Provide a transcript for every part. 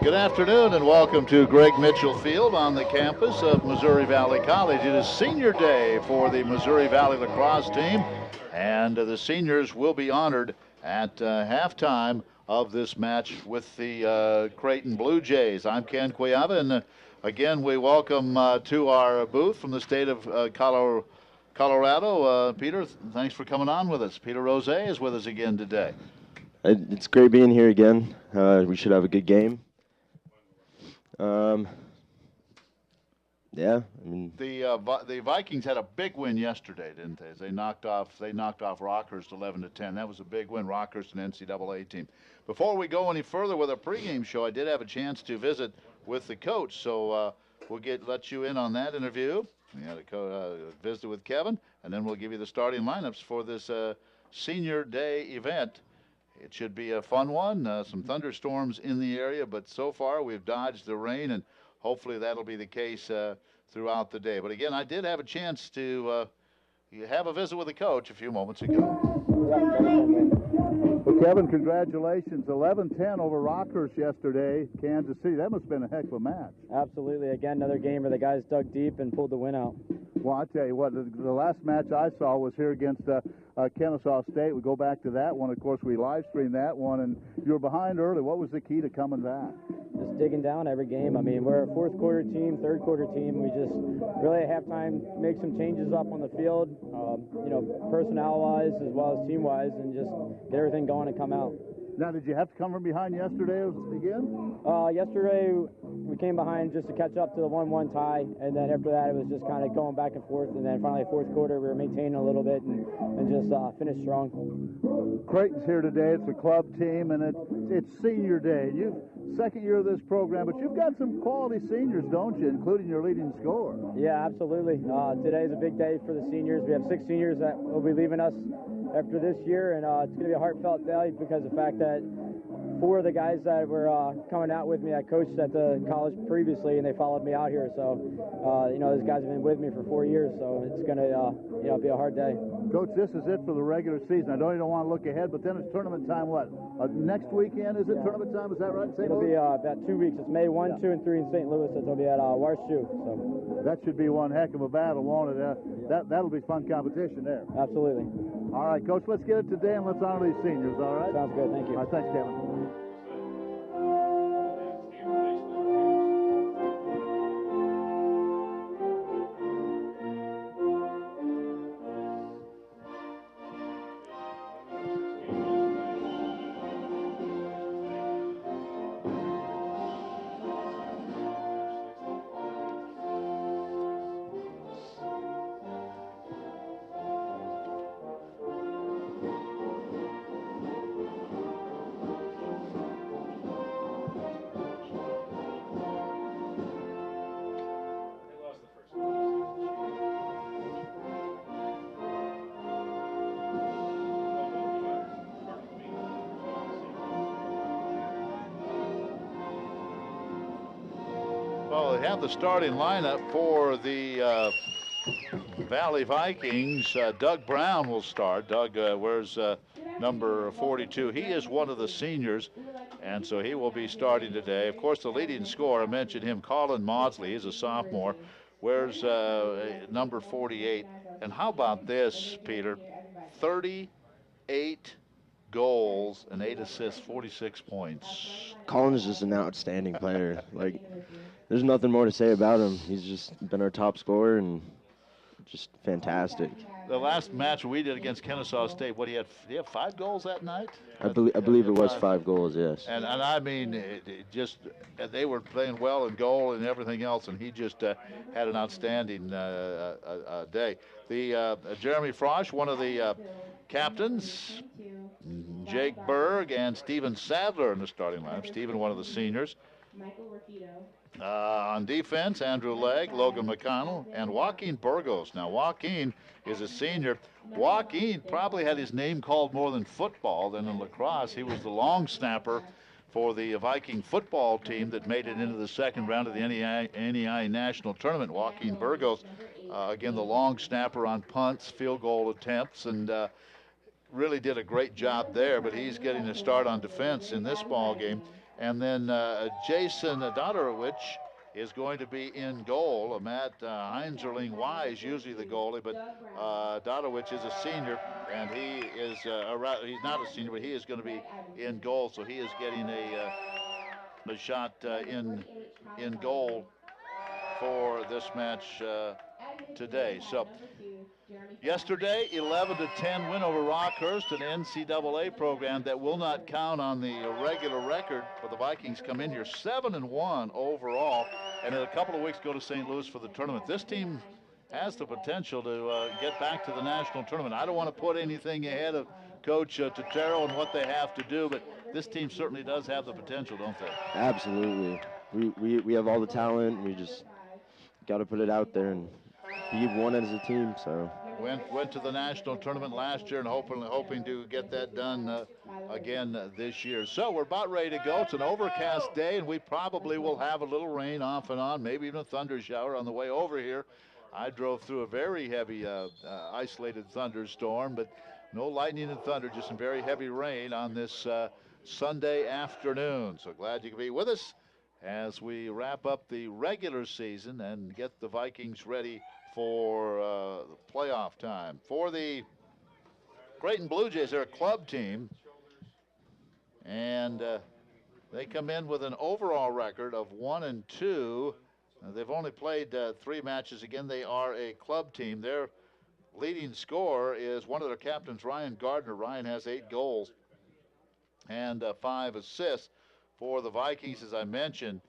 Good afternoon and welcome to Greg Mitchell Field on the campus of Missouri Valley College. It is senior day for the Missouri Valley lacrosse team, and the seniors will be honored at halftime of this match with the Creighton Blue Jays. I'm Ken Cuiava, and again we welcome to our booth from the state of Colorado. Peter, thanks for coming on with us. Peter Rose is with us again today. It's great being here again. We should have a good game. Yeah, I mean the Vikings had a big win yesterday, didn't they? They knocked off Rockhurst 11-10. That was a big win. Rockhurst, an NCAA team. Before we go any further with our pregame show, I did have a chance to visit with the coach, so we'll let you in on that interview. We had a visit with Kevin, and then we'll give you the starting lineups for this senior day event. It should be a fun one. Some thunderstorms in the area, but so far we've dodged the rain, and hopefully that'll be the case throughout the day. But again, I did have a chance to have a visit with the coach a few moments ago. Well, Kevin, congratulations. 11-10 over Rockhurst yesterday, Kansas City. That must have been a heck of a match. Absolutely. Again, another game where the guys dug deep and pulled the win out. Well, I tell you what, the last match I saw was here against Kennesaw State. We go back to that one. Of course, we live streamed that one, and you were behind early. What was the key to coming back? Just digging down every game. I mean, we're a fourth quarter team, third quarter team. We just really at halftime make some changes up on the field, personnel-wise as well as team-wise, and just get everything going and come out. Now, did you have to come from behind yesterday again? Yesterday, we came behind just to catch up to the 1-1 tie, and then after that, it was just kind of going back and forth, and then finally, fourth quarter, we were maintaining a little bit and just finished strong. Creighton's here today. It's a club team, and it's senior day. Second year of this program, but you've got some quality seniors, don't you, including your leading scorer? Yeah, absolutely. Today's a big day for the seniors. We have 6 seniors that will be leaving us after this year, and it's going to be a heartfelt day because of the fact that 4 of the guys that were coming out with me, I coached at the college previously, and they followed me out here. So, those guys have been with me for 4 years, so it's going to, be a hard day. Coach, this is it for the regular season. I know you don't want to look ahead, but then it's tournament time. What? Next weekend is it tournament time? Is that right? It'll be about 2 weeks. It's May 1, 2, and 3 in St. Louis. It'll be at Warshu. So that should be one heck of a battle, won't it? That'll be fun competition there. Absolutely. All right, Coach, let's get it today and let's honor these seniors, all right? Sounds good. Thank you. All right, thanks, Kevin. Well, they have the starting lineup for the Valley Vikings. Doug Brown will start. Doug wears number 42. He is one of the seniors, and so he will be starting today. Of course, the leading scorer, I mentioned him, Colin Maudsley. He's a sophomore, wears number 48. And how about this, Peter? 38 goals and 8 assists, 46 points. Colin is just an outstanding player. There's nothing more to say about him. He's just been our top scorer and just fantastic. The last match we did against Kennesaw State, he had 5 goals that night? I believe it was 5 goals, yes. And I mean, they were playing well in goal and everything else, and he just had an outstanding day. Jeremy Frosch, one of the captains, Jake Berg and Steven Sadler in the starting lineup. Steven, one of the seniors. Michael Rapido. On defense, Andrew Legg, Logan McConnell, and Joaquin Burgos. Now, Joaquin is a senior. Joaquin probably had his name called more than football than in lacrosse. He was the long snapper for the Viking football team that made it into the second round of the NEI National Tournament. Joaquin Burgos, again, the long snapper on punts, field goal attempts, and really did a great job there, but he's getting a start on defense in this ball game. And then Jason Dodorowicz is going to be in goal. Matt Heinzerling Wise, usually the goalie, but Dodowicz is a senior, and he is he's not a senior, but he is going to be in goal, so he is getting a shot in goal for this match today. So yesterday, 11-10 win over Rockhurst, an NCAA program that will not count on the regular record. But the Vikings come in here 7-1 overall, and in a couple of weeks go to St. Louis for the tournament. This team has the potential to get back to the national tournament. I don't want to put anything ahead of Coach Totero and what they have to do, but this team certainly does have the potential, don't they? Absolutely. We have all the talent. We just got to put it out there and be one as a team. So went to the national tournament last year and hoping to get that done again this year. So we're about ready to go. It's an overcast day, and we probably will have a little rain off and on, maybe even a thunder shower on the way over here. I drove through a very heavy isolated thunderstorm, but no lightning and thunder, just some very heavy rain on this Sunday afternoon. So glad you can be with us as we wrap up the regular season and get the Vikings ready for playoff time. For the Creighton Blue Jays, they're a club team, and they come in with an overall record of 1-2. They've only played 3 matches. Again, they are a club team. Their leading scorer is one of their captains, Ryan Gardner. Ryan has 8 goals and 5 assists. For the Vikings, as I mentioned,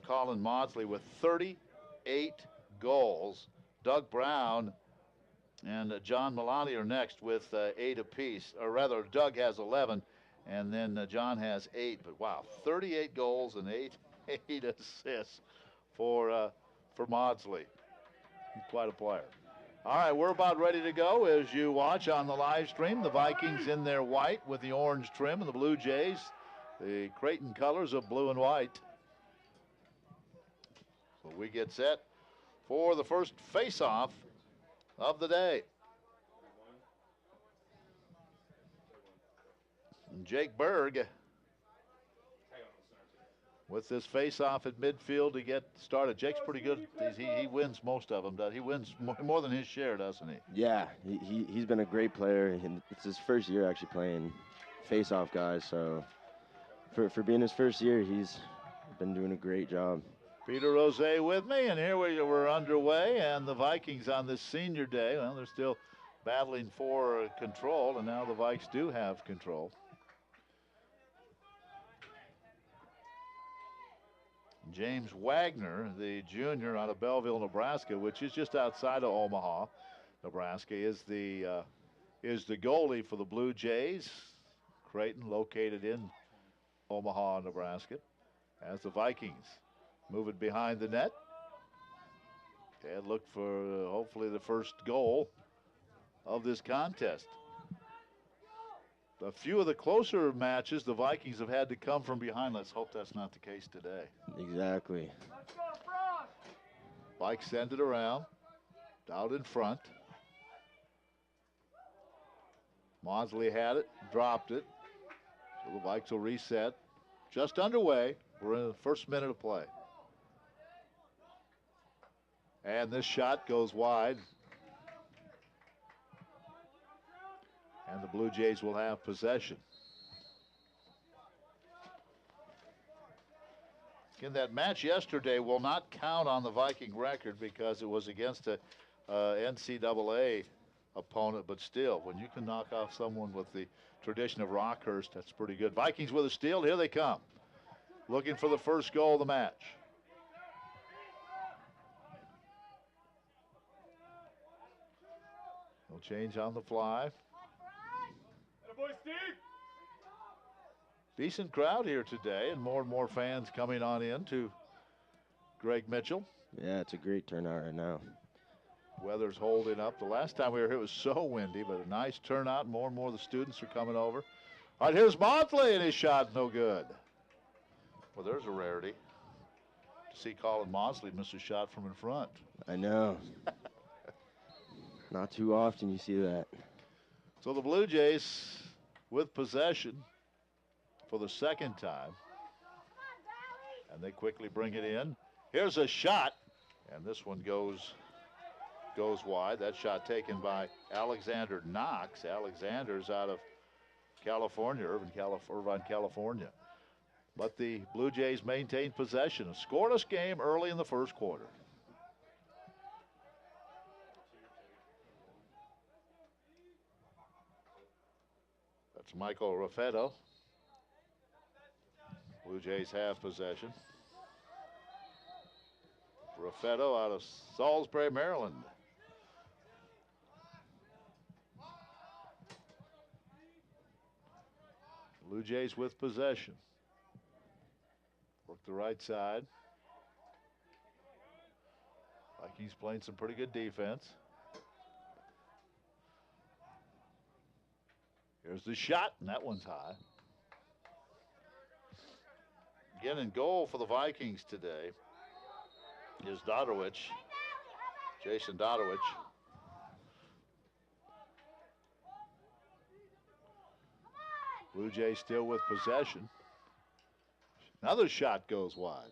Colin Maudsley with 38 goals. Doug Brown and John Milani are next with 8 apiece. Or rather, Doug has 11, and then John has 8. But wow, 38 goals and 8 assists for Maudsley. He's quite a player. All right, we're about ready to go. As you watch on the live stream, the Vikings in their white with the orange trim, and the Blue Jays, the Creighton colors of blue and white. So we get set for the first face-off of the day. And Jake Berg with this face-off at midfield to get started. Jake's pretty good. He wins most of them, does he? Wins more than his share, doesn't he? Yeah, he's been a great player, and it's his first year actually playing face-off guys. So for being his first year, he's been doing a great job. Peter Rose with me, and here we're underway, and the Vikings on this senior day, well, they're still battling for control, and now the Vikes do have control. James Wagner, the junior out of Belleville, Nebraska, which is just outside of Omaha, Nebraska, is the goalie for the Blue Jays. Creighton, located in Omaha, Nebraska, as the Vikings move it behind the net and look for hopefully the first goal of this contest. A few of the closer matches, the Vikings have had to come from behind. Let's hope that's not the case today. Exactly. Vikes send it around, out in front. Maudsley had it, dropped it. So the Vikes will reset. Just underway. We're in the first minute of play. And this shot goes wide. And the Blue Jays will have possession. Again, that match yesterday will not count on the Viking record because it was against a NCAA opponent, but still, when you can knock off someone with the tradition of Rockhurst, that's pretty good. Vikings with a steal. Here they come. Looking for the first goal of the match. He'll change on the fly. Decent crowd here today, and more fans coming on in to Greg Mitchell. Yeah, it's a great turnout right now. Weather's holding up. The last time we were here it was so windy, but a nice turnout. More and more of the students are coming over. All right, here's Maudsley, and his shot no good. Well, there's a rarity to see Colin Maudsley miss a shot from in front. I know. Not too often you see that. So the Blue Jays with possession for the second time. And they quickly bring it in. Here's a shot, and this one goes wide. That shot taken by Alexander Knox. Alexander's out of California, Irvine, California. But the Blue Jays maintained possession. A scoreless game early in the first quarter. That's Michael Raffetto. Blue Jays have possession. Raffetto out of Salisbury, Maryland. Blue Jays with possession. Work the right side. Vikings playing some pretty good defense. Here's the shot, and that one's high. Again, in goal for the Vikings today is Dodowich, Jason Dodowich. Blue Jays still with possession. Another shot goes wide.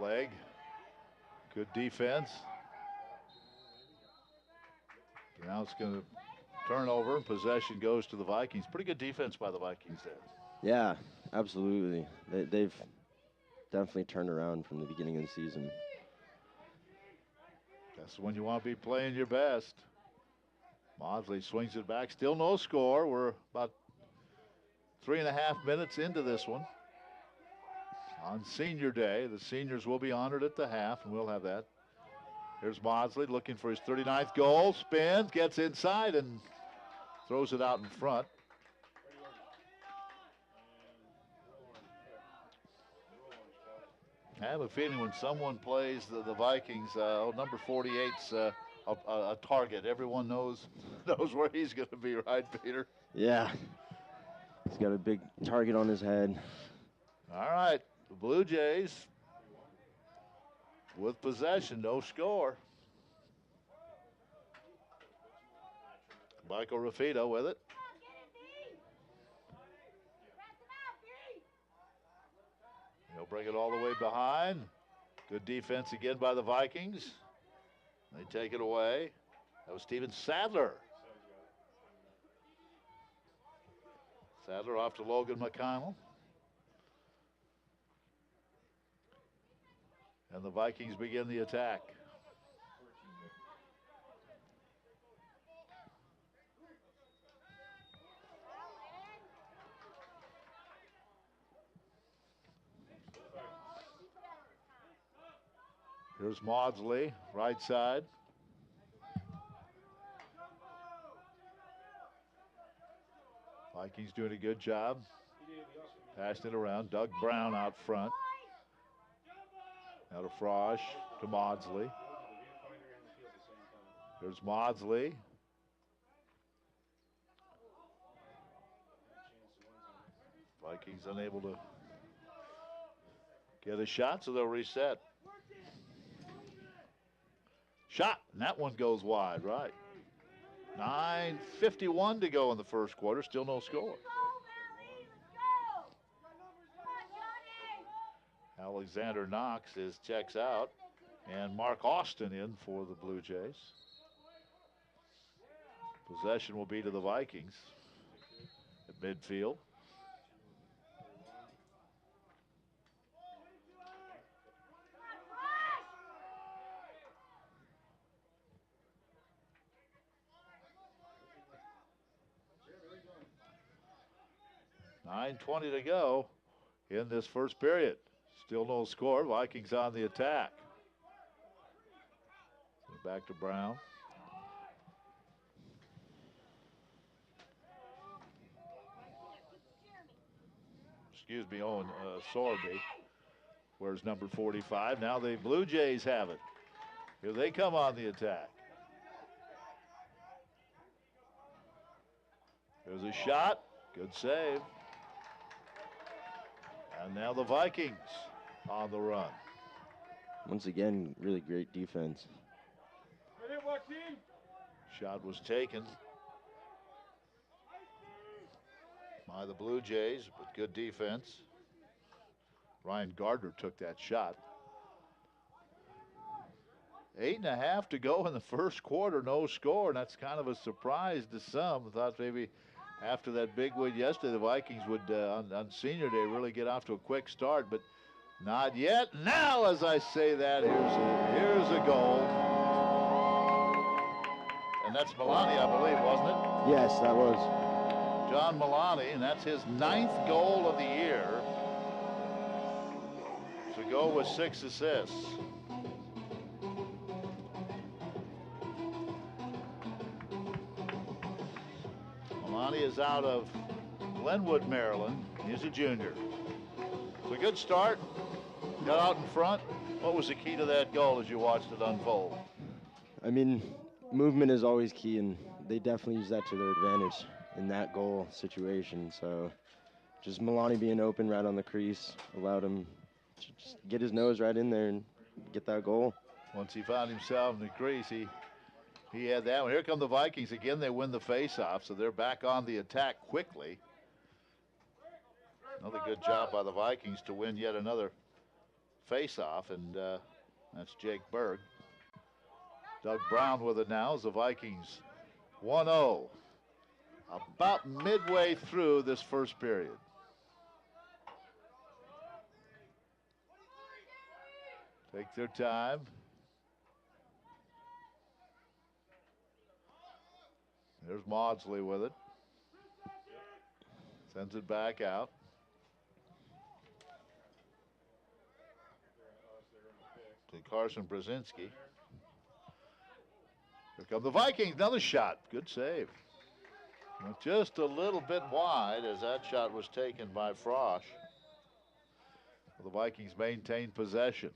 Leg. Good defense. Now it's going to turn over. Possession goes to the Vikings. Pretty good defense by the Vikings there. Yeah, absolutely. They've definitely turned around from the beginning of the season. That's when you want to be playing your best. Maudsley swings it back. Still no score. We're about 3.5 minutes into this one. On Senior Day, the seniors will be honored at the half, and we'll have that. Here's Maudsley looking for his 39th goal. Spins, gets inside, and throws it out in front. I have a feeling when someone plays the Vikings, number 48's a target. Everyone knows where he's going to be, right, Peter? Yeah. He's got a big target on his head. All right. The Blue Jays with possession, no score. Michael Raffetto with it. He'll bring it all the way behind. Good defense again by the Vikings. They take it away. That was Steven Sadler. Sadler off to Logan McConnell. And the Vikings begin the attack. Here's Maudsley, right side. Vikings doing a good job. Passing it around. Doug Brown out front. Now to Frosch, to Maudsley. There's Maudsley. Vikings unable to get a shot, so they'll reset. Shot, and that one goes wide, right. 9:51 to go in the first quarter, still no score. Alexander Knox checks out, and Mark Austin in for the Blue Jays. Possession will be to the Vikings at midfield. .20 to go in this first period. Still no score. Vikings on the attack. Back to Brown. Excuse me, Owen Sorby. Where's number 45? Now the Blue Jays have it. Here they come on the attack. There's a shot. Good save. And now the Vikings on the run. Once again, really great defense. Shot was taken by the Blue Jays, but good defense. Ryan Gardner took that shot. 8.5 to go in the first quarter, no score, and that's kind of a surprise to some. I thought maybe after that big win yesterday, the Vikings would, on Senior Day, really get off to a quick start, but not yet. Now, as I say that, here's a goal. And that's Milani, I believe, wasn't it? Yes, that was. John Milani, and that's his 9th goal of the year. To go with 6 assists. Milani is out of Glenwood, Maryland. He's a junior. It's a good start. Got out in front. What was the key to that goal as you watched it unfold? I mean, movement is always key, and they definitely use that to their advantage in that goal situation. So just Milani being open right on the crease allowed him to just get his nose right in there and get that goal. Once he found himself in the crease, he had that one. Here come the Vikings again. They win the face-off, so they're back on the attack quickly. Another good job by the Vikings to win yet another face-off, and that's Jake Berg. Doug Brown with it now as the Vikings 1-0. About midway through this first period. Take their time. There's Maudsley with it. Sends it back out. To Carson Brzezinski. Here come the Vikings. Another shot. Good save. Went just a little bit wide as that shot was taken by Frosch. The Vikings maintain possession.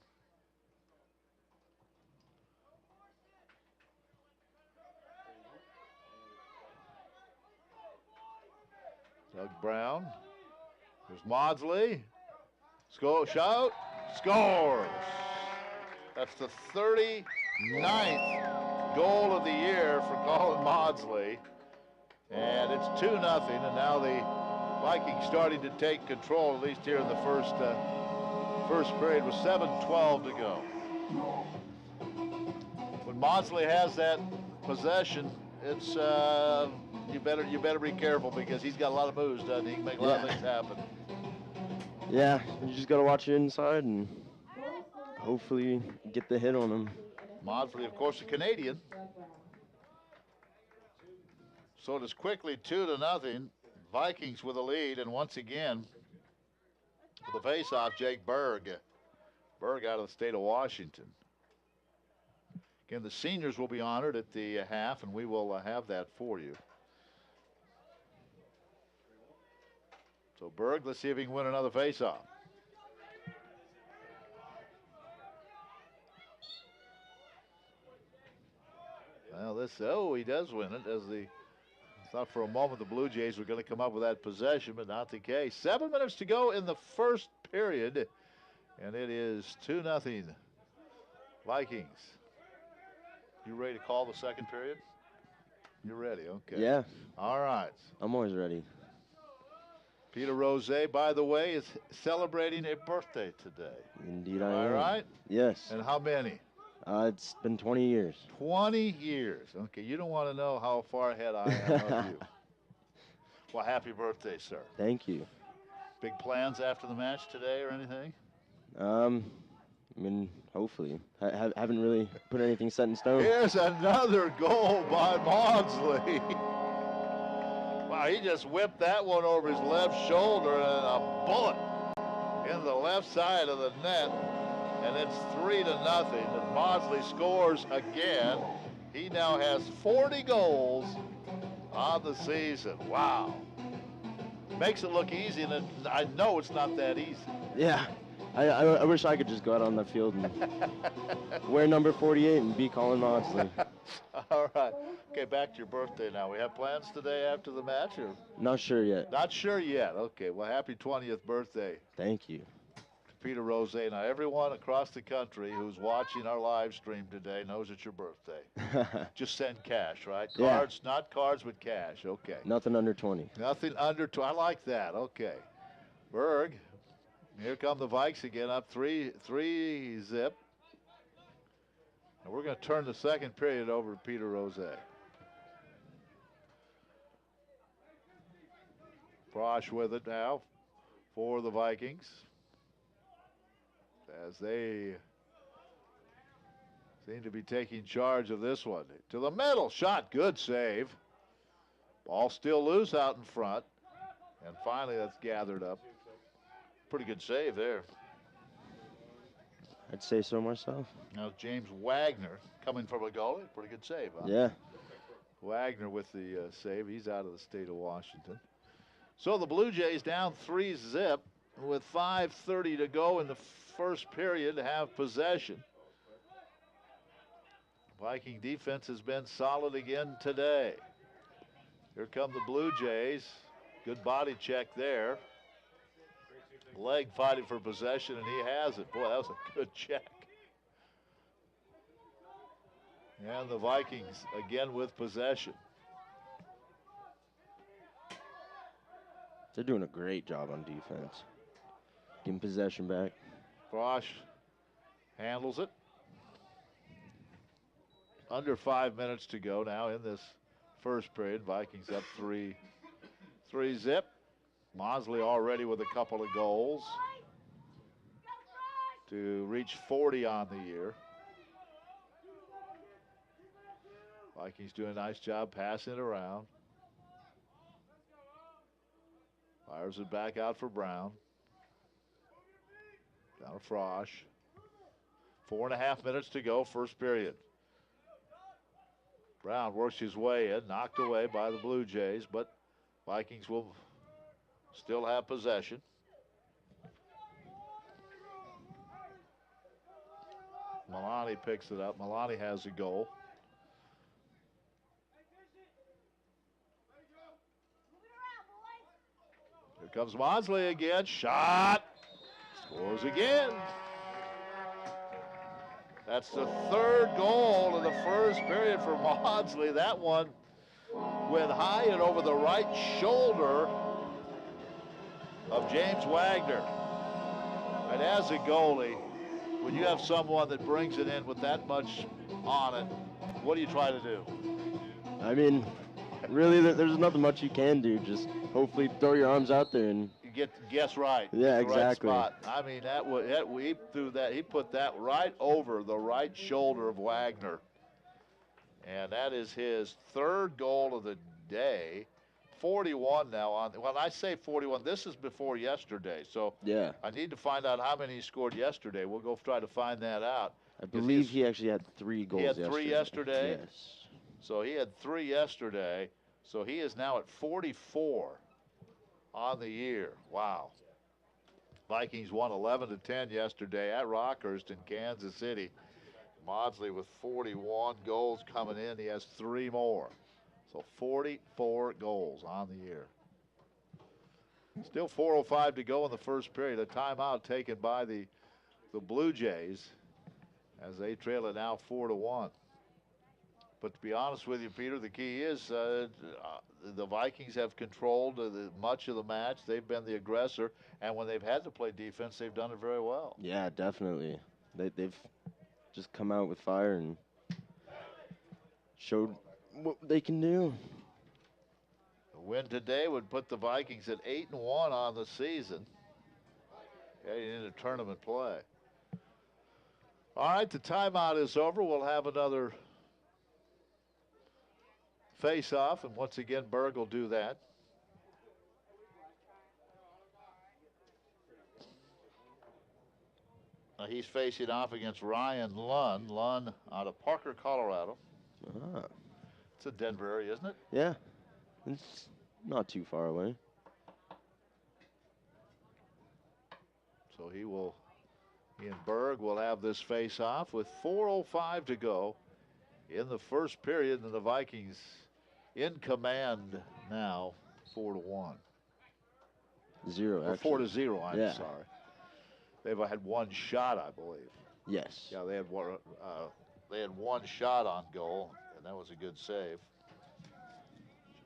Doug Brown. There's Maudsley. Shout. Scores. That's the 39th goal of the year for Colin Maudsley. And it's 2-0, and now the Vikings starting to take control, at least here in the first period, with 7:12 to go. When Maudsley has that possession, it's you better be careful because he's got a lot of moves, doesn't he? He can make a lot of things happen. Yeah, you just got to watch it inside and hopefully get the hit on him. Maudsley, of course, a Canadian. So it is quickly 2-0. Vikings with a lead, and once again, with the face-off, Jake Berg. Berg out of the state of Washington. Again, the seniors will be honored at the half, and we will have that for you. So Berg, let's see if he can win another face-off. Well, he does win it. Thought for a moment the Blue Jays were going to come up with that possession, but not the case. 7 minutes to go in the first period, and it is 2-0 Vikings. You ready to call the second period? You're ready, okay. Yeah. All right. I'm always ready. Peter Rose, by the way, is celebrating a birthday today. Indeed I am. All right? Yes. And how many? It's been 20 years. 20 years. Okay, you don't want to know how far ahead I am of you. Well, happy birthday, sir. Thank you. Big plans after the match today or anything? I mean, hopefully. I haven't really put anything set in stone. Here's another goal by Maudsley. Wow, he just whipped that one over his left shoulder and a bullet in the left side of the net. And it's 3-0, and Maudsley scores again. He now has 40 goals on the season. Wow. Makes it look easy, and I know it's not that easy. Yeah. I wish I could just go out on the field and wear number 48 and be Colin Maudsley. All right. Okay, back to your birthday now. We have plans today after the match? Or? Not sure yet. Not sure yet. Okay, well, happy 20th birthday. Thank you. Peter Rose. Now, everyone across the country who's watching our live stream today knows it's your birthday. Just send cash, right? Yeah. Cards, not cards, but cash. Okay. Nothing under 20. Nothing under 20. I like that. Okay. Berg. Here come the Vikes again, up 3-zip. And we're going to turn the second period over to Peter Rose. Frosch with it now for the Vikings, as they seem to be taking charge of this one. To the middle, shot, good save. Ball still loose out in front, and finally that's gathered up. Pretty good save there. I'd say so myself. Now James Wagner coming from a goalie, pretty good save, huh? Yeah. Wagner with the save. He's out of the state of Washington. So the Blue Jays down 3-zip with 5:30 to go in the first period to have possession. Viking defense has been solid again today. Here come the Blue Jays. Good body check there. Leg fighting for possession, and he has it. Boy, that was a good check. And the Vikings again with possession. They're doing a great job on defense. Getting possession back. Frosch handles it. Under 5 minutes to go now in this first period. Vikings up 3-zip. Mosley already with a couple of goals to reach 40 on the year. Vikings doing a nice job passing it around. Fires it back out for Brown. Down to Frosch. 4.5 minutes to go, first period. Brown works his way in, knocked away by the Blue Jays, but Vikings will still have possession. Milani picks it up. Milani has a goal. Here comes Mosley again. Shot. Scores again. That's the third goal of the first period for Maudsley. That one went high and over the right shoulder of James Wagner. And as a goalie, when you have someone that brings it in with that much on it, what do you try to do? I mean, really, there's nothing much you can do. Just hopefully throw your arms out there and Guess right. Yeah, the exactly. Right spot. I mean, he threw that. He put that right over the right shoulder of Wagner, and that is his third goal of the day. 41 now on. When I say 41, this is before yesterday. So yeah, I need to find out how many he scored yesterday. We'll go try to find that out. I believe he actually had 3 goals. He had 3 yesterday. Yes. So he had 3 yesterday. So he is now at 44. On the year. Wow. Vikings won 11-10 yesterday at Rockhurst in Kansas City. Maudsley with 41 goals coming in. He has 3 more. So 44 goals on the year. Still 4:05 to go in the first period. A timeout taken by the Blue Jays as they trail it now 4-1. But to be honest with you, Peter, the key is the Vikings have controlled much of the match. They've been the aggressor, and when they've had to play defense, they've done it very well. Yeah, definitely. They've just come out with fire and showed what they can do. A win today would put the Vikings at 8-1 on the season, getting into tournament play. All right, the timeout is over. We'll have another face-off, and once again, Berg will do that. Now he's facing off against Ryan Lunn. Lunn out of Parker, Colorado. Ah. It's a Denver area, isn't it? Yeah, it's not too far away. So he and Berg will have this face-off with 4:05 to go in the first period, and the Vikings in command now, 4-1. 0, or actually. 4-0. I'm Yeah. sorry. They've had one shot, I believe. Yes. Yeah, they had one shot on goal, and that was a good save.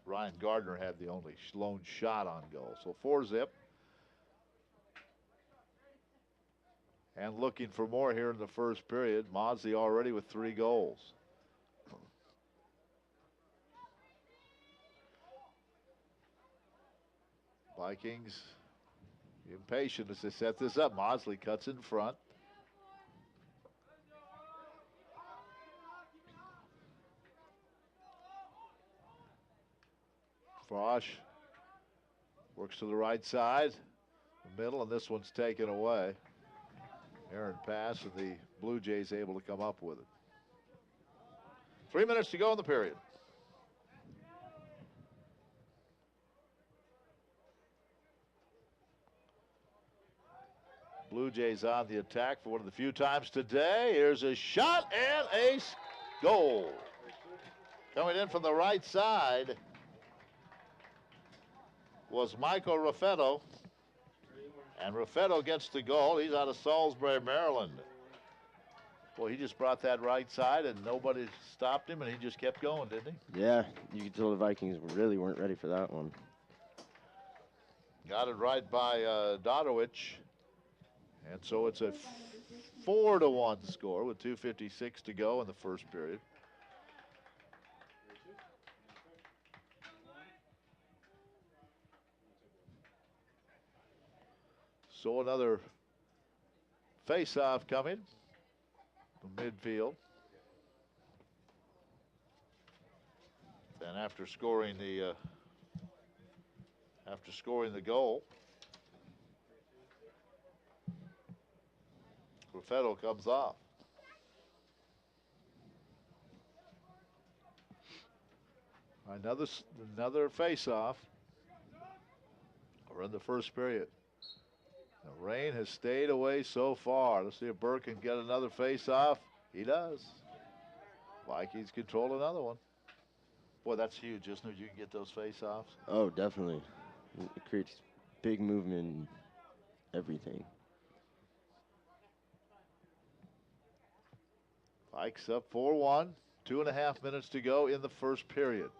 Ryan Gardner had the only lone shot on goal. So 4-zip. And looking for more here in the first period. Maudsley already with 3 goals. Vikings impatient as they set this up. Maudsley cuts in front. Frosch works to the right side, the middle, and this one's taken away. Errant pass, and the Blue Jays able to come up with it. 3 minutes to go in the period. Blue Jays on the attack for one of the few times today. Here's a shot and a goal. Coming in from the right side was Michael Raffetto. And Raffetto gets the goal. He's out of Salisbury, Maryland. Boy, he just brought that right side, and nobody stopped him, and he just kept going, didn't he? Yeah, you could tell the Vikings really weren't ready for that one. Got it right by Dodowich. And so it's a 4-1 score with 2:56 to go in the first period. So another face-off coming from midfield. And after scoring the goal, Raffetto comes off. Another face-off. We're in the first period. The rain has stayed away so far. Let's see if Burke can get another face-off. He does. Vikings control another one. Boy, that's huge, isn't it? You can get those face-offs. Oh, definitely. It creates big movement and everything. Vikes up 4-1. 2.5 minutes to go in the first period.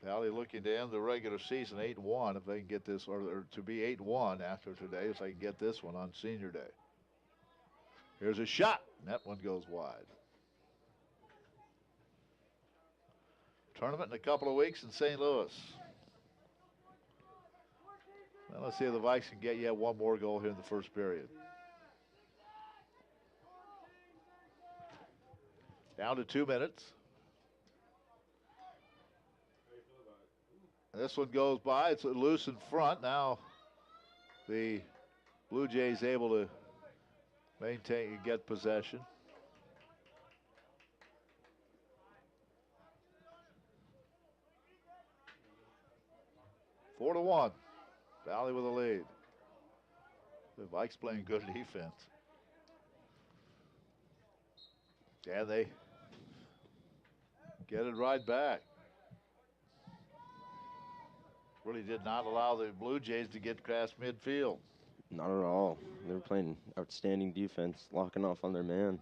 Valley looking to end the regular season 8-1 if they can get this, or to be 8-1 after today if they can get this one on Senior Day. Here's a shot. That one goes wide. Tournament in a couple of weeks in St. Louis. Well, let's see if the Vikes can get yet one more goal here in the first period. Down to 2 minutes. This one goes by. It's loose in front. Now the Blue Jays able to maintain and get possession. Four to 1. Valley with a lead. The Vikes playing good defense. And they get it right back. Really did not allow the Blue Jays to get past midfield. Not at all. They were playing outstanding defense, locking off on their man.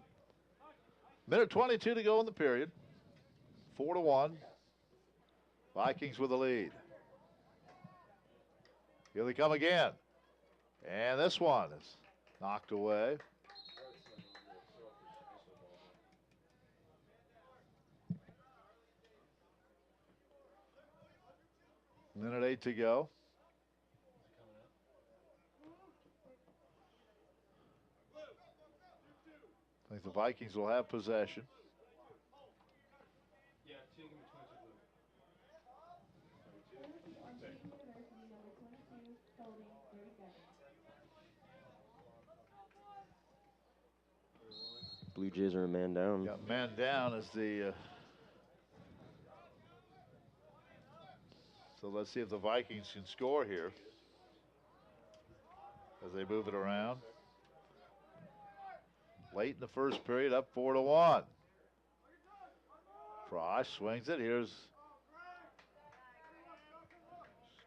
Minute 22 to go in the period. 4 to 1. Vikings with the lead. Here they come again. And this one is knocked away. Minute 8 to go. I think the Vikings will have possession. Blue Jays are a man down. Got man down as the... So let's see if the Vikings can score here as they move it around. Late in the first period, up 4 to 1. Frost swings it. Here's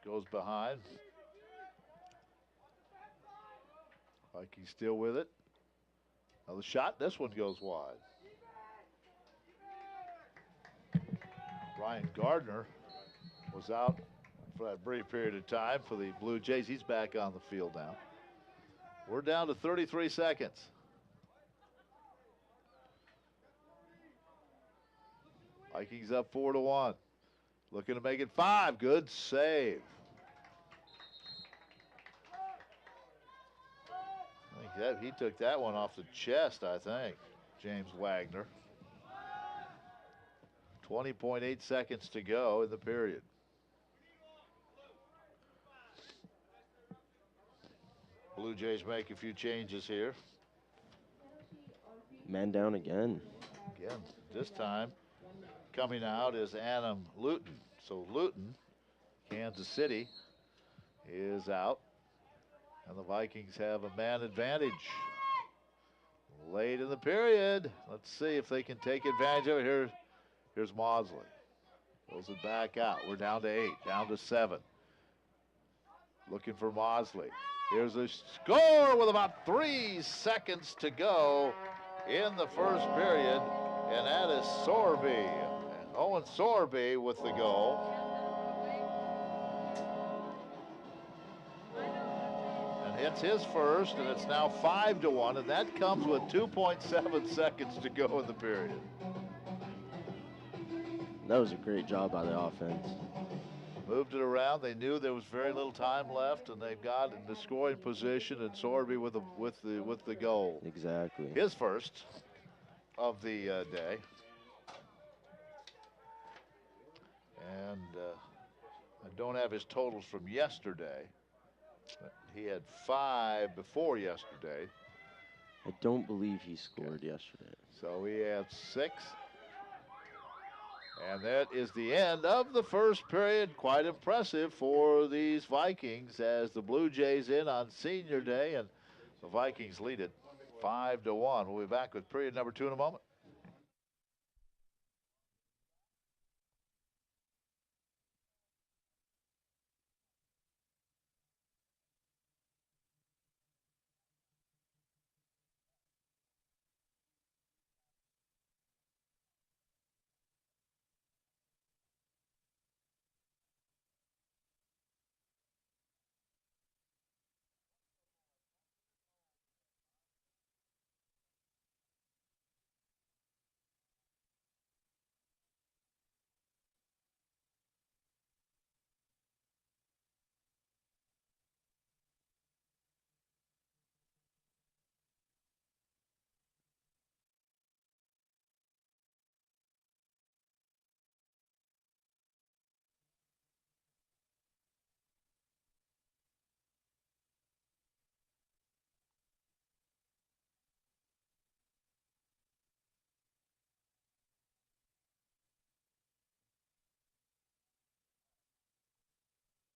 goes behind. Vikings still with it. Another shot. This one goes wide. Ryan Gardner was out for that brief period of time for the Blue Jays. He's back on the field now. We're down to 33 seconds. Vikings up 4-1. Looking to make it 5. Good save. I think he took that one off the chest, I think, James Wagner. 20.8 seconds to go in the period. Blue Jays make a few changes here. Man down again. Again, this time coming out is Adam Luton. So Luton, Kansas City, is out. And the Vikings have a man advantage late in the period. Let's see if they can take advantage of it. Here's Mosley. Throws it back out. We're down to 8, down to 7. Looking for Mosley. Here's a score with about 3 seconds to go in the first period, and that is Sorby. Owen Sorby with the goal. And hits his first, and it's now 5-1, and that comes with 2.7 seconds to go in the period. That was a great job by the offense. Moved it around. They knew there was very little time left, and they've got in the scoring position, and Sorby with the goal. Exactly. His first of the day. And I don't have his totals from yesterday. But he had 5 before yesterday. I don't believe he scored yesterday. So he had 6. And that is the end of the first period. Quite impressive for these Vikings as the Blue Jays in on senior day, and the Vikings lead it 5-1. We'll be back with period number 2 in a moment.